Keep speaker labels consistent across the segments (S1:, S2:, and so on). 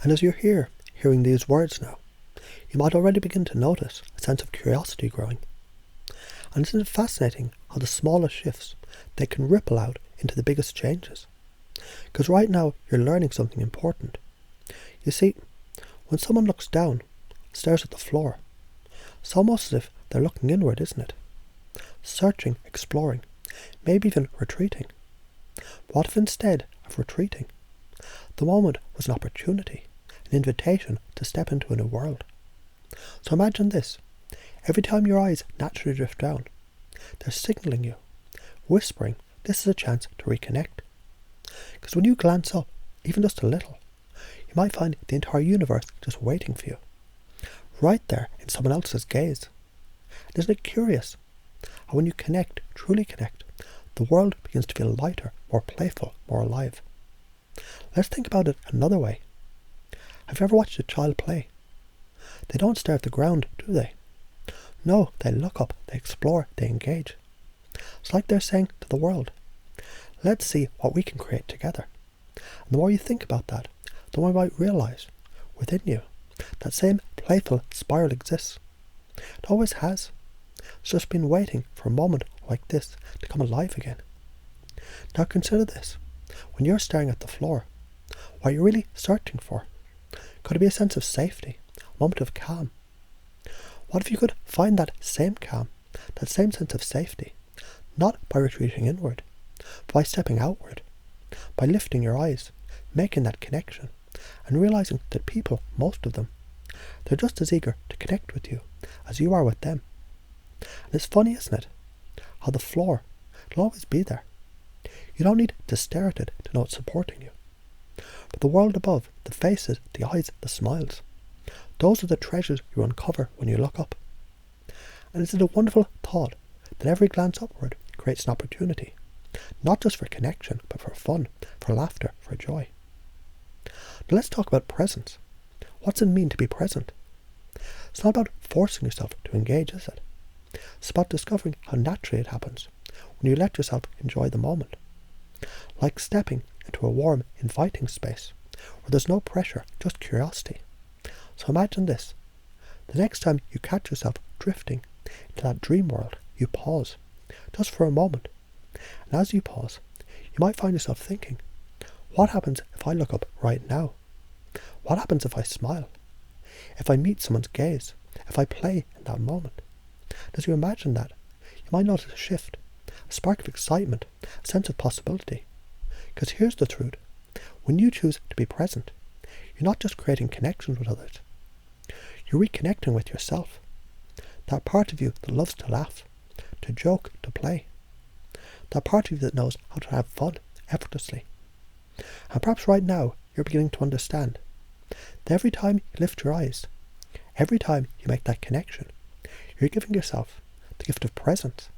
S1: And as you're here, hearing these words now, you might already begin to notice a sense of curiosity growing. And isn't it fascinating how the smallest shifts, they can ripple out into the biggest changes? Because right now you're learning something important. You see, when someone looks down, stares at the floor, it's almost as if they're looking inward, isn't it? Searching, exploring, maybe even retreating. What if instead of retreating, the moment was an opportunity, an invitation to step into a new world? So imagine this. Every time your eyes naturally drift down, they're signalling you, whispering, this is a chance to reconnect. Because when you glance up, even just a little, you might find the entire universe just waiting for you, right there in someone else's gaze. And isn't it curious how when you connect, truly connect, the world begins to feel lighter, more playful, more alive? Let's think about it another way. Have you ever watched a child play? They don't stare at the ground, do they? No, they look up, they explore, they engage. It's like they're saying to the world, let's see what we can create together. And the more you think about that, the more you might realise, within you, that same playful spiral exists. It always has. It's just been waiting for a moment like this to come alive again. Now consider this. When you're staring at the floor, what you're really searching for, could it be a sense of safety, a moment of calm? What if you could find that same calm, that same sense of safety, not by retreating inward, but by stepping outward, by lifting your eyes, making that connection, and realising that people, most of them, they're just as eager to connect with you as you are with them. And it's funny, isn't it, how the floor, it'll always be there. You don't need to stare at it to know it's supporting you. But the world above, the faces, the eyes, the smiles, those are the treasures you uncover when you look up. And isn't it a wonderful thought that every glance upward creates an opportunity, not just for connection, but for fun, for laughter, for joy. Now let's talk about presence. What's it mean to be present? It's not about forcing yourself to engage, is it? It's about discovering how naturally it happens when you let yourself enjoy the moment. Like stepping into a warm, inviting space where there's no pressure, just curiosity. So imagine this. The next time you catch yourself drifting into that dream world, you pause, just for a moment. And as you pause, you might find yourself thinking, what happens if I look up right now? What happens if I smile? If I meet someone's gaze? If I play in that moment? As you imagine that, you might notice a shift, a spark of excitement, a sense of possibility. Because here's the truth. When you choose to be present, you're not just creating connections with others. You're reconnecting with yourself. That part of you that loves to laugh, to joke, to play. That part of you that knows how to have fun effortlessly. And perhaps right now you're beginning to understand that every time you lift your eyes, every time you make that connection, you're giving yourself the gift of presence.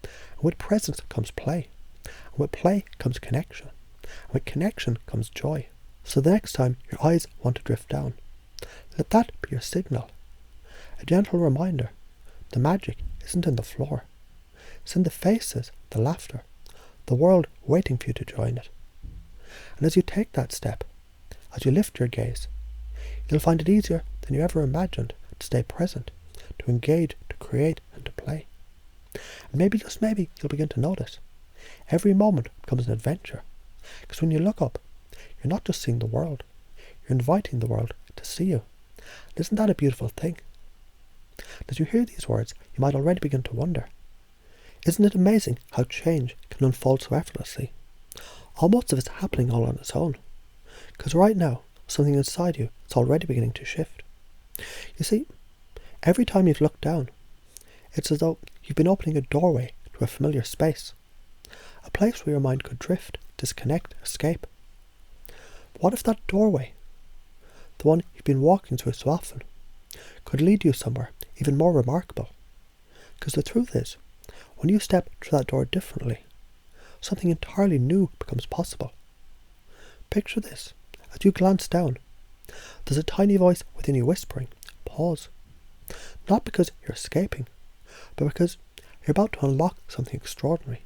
S1: And with presence comes play. And with play comes connection. And with connection comes joy. So the next time your eyes want to drift down, let that be your signal. A gentle reminder. The magic isn't in the floor. It's in the faces, the laughter, the world waiting for you to join it. And as you take that step, as you lift your gaze, you'll find it easier than you ever imagined to stay present, to engage, to create, and to play. And maybe, just maybe, you'll begin to notice every moment becomes an adventure. Because when you look up, you're not just seeing the world, you're inviting the world to see you. And isn't that a beautiful thing? As you hear these words, you might already begin to wonder, isn't it amazing how change can unfold so effortlessly? Almost as if it's happening all on its own. Because right now, something inside you is already beginning to shift. You see, every time you've looked down, it's as though you've been opening a doorway to a familiar space. A place where your mind could drift, disconnect, escape. But what if that doorway, the one you've been walking through so often, could lead you somewhere even more remarkable? Because the truth is, when you step through that door differently, something entirely new becomes possible. Picture this. As you glance down, there's a tiny voice within you whispering, pause. Not because you're escaping, but because you're about to unlock something extraordinary.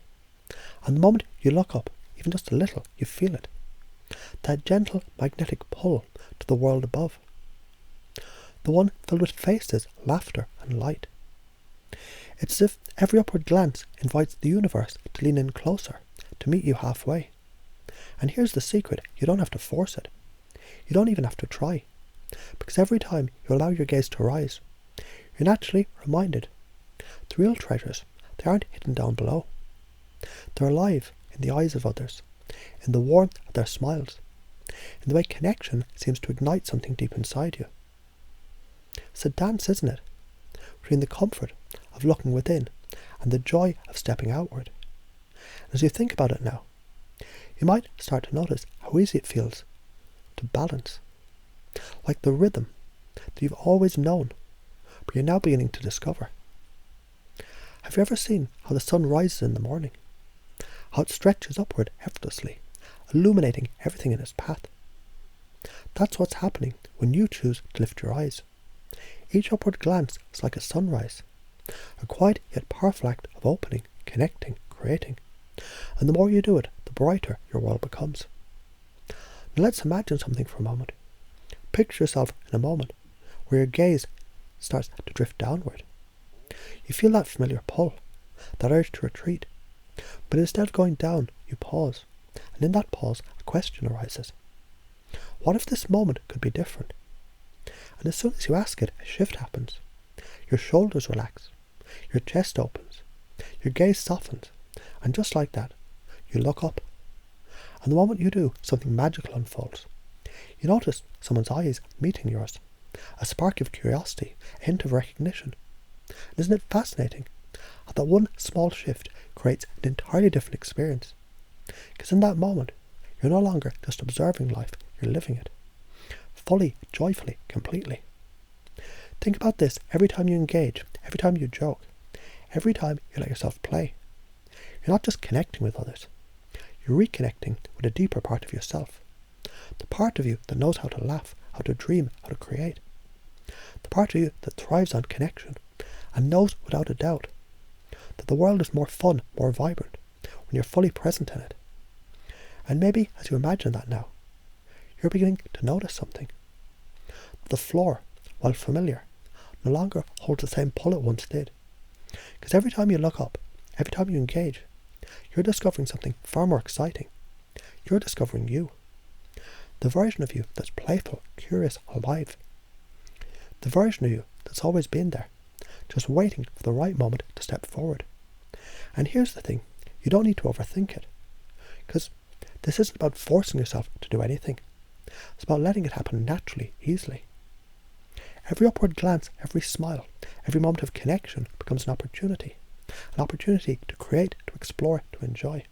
S1: And the moment you look up, even just a little, you feel it. that gentle magnetic pull to the world above, the one filled with faces, laughter and light. It's as if every upward glance invites the universe to lean in closer, to meet you halfway. And here's the secret, you don't have to force it. You don't even have to try. Because every time you allow your gaze to rise, you're naturally reminded the real treasures, they aren't hidden down below. They're alive in the eyes of others, in the warmth of their smiles, in the way connection seems to ignite something deep inside you. It's a dance, isn't it? Between the comfort of looking within and the joy of stepping outward. And as you think about it now, you might start to notice how easy it feels to balance. Like the rhythm that you've always known, but you're now beginning to discover. Have you ever seen how the sun rises in the morning? How it stretches upward effortlessly, illuminating everything in its path. That's what's happening when you choose to lift your eyes. Each upward glance is like a sunrise, a quiet yet powerful act of opening, connecting, creating. And the more you do it, the brighter your world becomes. Now let's imagine something for a moment. Picture yourself in a moment where your gaze starts to drift downward. You feel that familiar pull, that urge to retreat. But instead of going down, you pause. And in that pause, a question arises. What if this moment could be different? And as soon as you ask it, a shift happens. Your shoulders relax. Your chest opens. Your gaze softens. And just like that, you look up. And the moment you do, something magical unfolds. You notice someone's eyes meeting yours. A spark of curiosity, a hint of recognition. And isn't it fascinating how that one small shift creates an entirely different experience? Because in that moment, you're no longer just observing life, you're living it. Fully, joyfully, completely. Think about this every time you engage, every time you joke, every time you let yourself play. You're not just connecting with others, you're reconnecting with a deeper part of yourself. The part of you that knows how to laugh, how to dream, how to create. The part of you that thrives on connection and knows without a doubt that the world is more fun, more vibrant when you're fully present in it. And maybe as you imagine that now, you're beginning to notice something. The floor, while familiar, no longer holds the same pull it once did. Because every time you look up, every time you engage, you're discovering something far more exciting. You're discovering you. The version of you that's playful, curious, alive. The version of you that's always been there, just waiting for the right moment to step forward. And here's the thing, you don't need to overthink it. Because this isn't about forcing yourself to do anything. It's about letting it happen naturally, easily. Every upward glance, every smile, every moment of connection becomes an opportunity to create, to explore, to enjoy.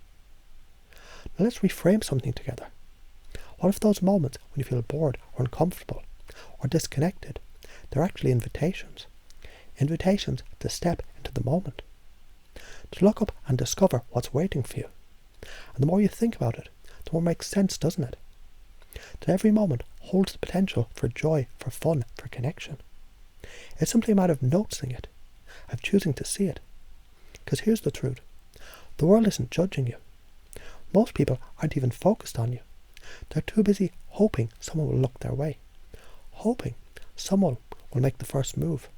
S1: Now let's reframe something together. What if those moments when you feel bored or uncomfortable or disconnected, they're actually invitations? Invitations to step into the moment. To look up and discover what's waiting for you. And the more you think about it, the more it makes sense, doesn't it? That every moment holds the potential for joy, for fun, for connection. It's simply a matter of noticing it, of choosing to see it. Because here's the truth. The world isn't judging you. Most people aren't even focused on you. They're too busy hoping someone will look their way. Hoping someone will make the first move.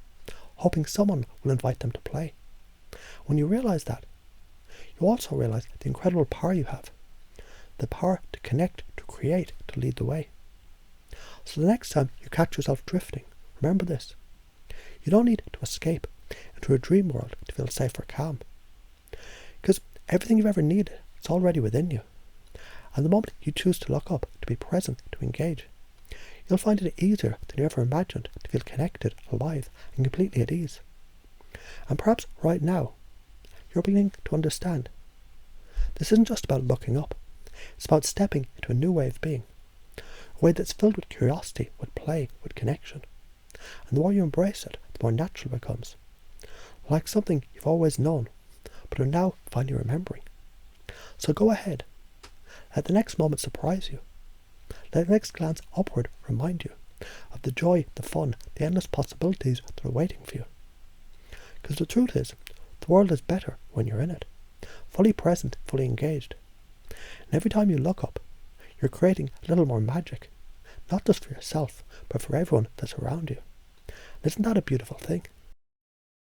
S1: Hoping someone will invite them to play. When you realize that, you also realize the incredible power you have. The power to connect, to create, to lead the way. So the next time you catch yourself drifting, remember this. You don't need to escape into a dream world to feel safe or calm. Because everything you've ever needed, it's already within you. And the moment you choose to look up, to be present, to engage, you'll find it easier than you ever imagined to feel connected, alive, and completely at ease. And perhaps right now, you're beginning to understand. This isn't just about looking up. It's about stepping into a new way of being. A way that's filled with curiosity, with play, with connection. And the more you embrace it, the more natural it becomes. Like something you've always known, but are now finally remembering. So go ahead. Let the next moment surprise you. Let the next glance upward remind you of the joy, the fun, the endless possibilities that are waiting for you. Because the truth is, the world is better when you're in it. Fully present, fully engaged. And every time you look up, You're creating a little more magic, not just for yourself, but for everyone that's around you. Isn't that a beautiful thing?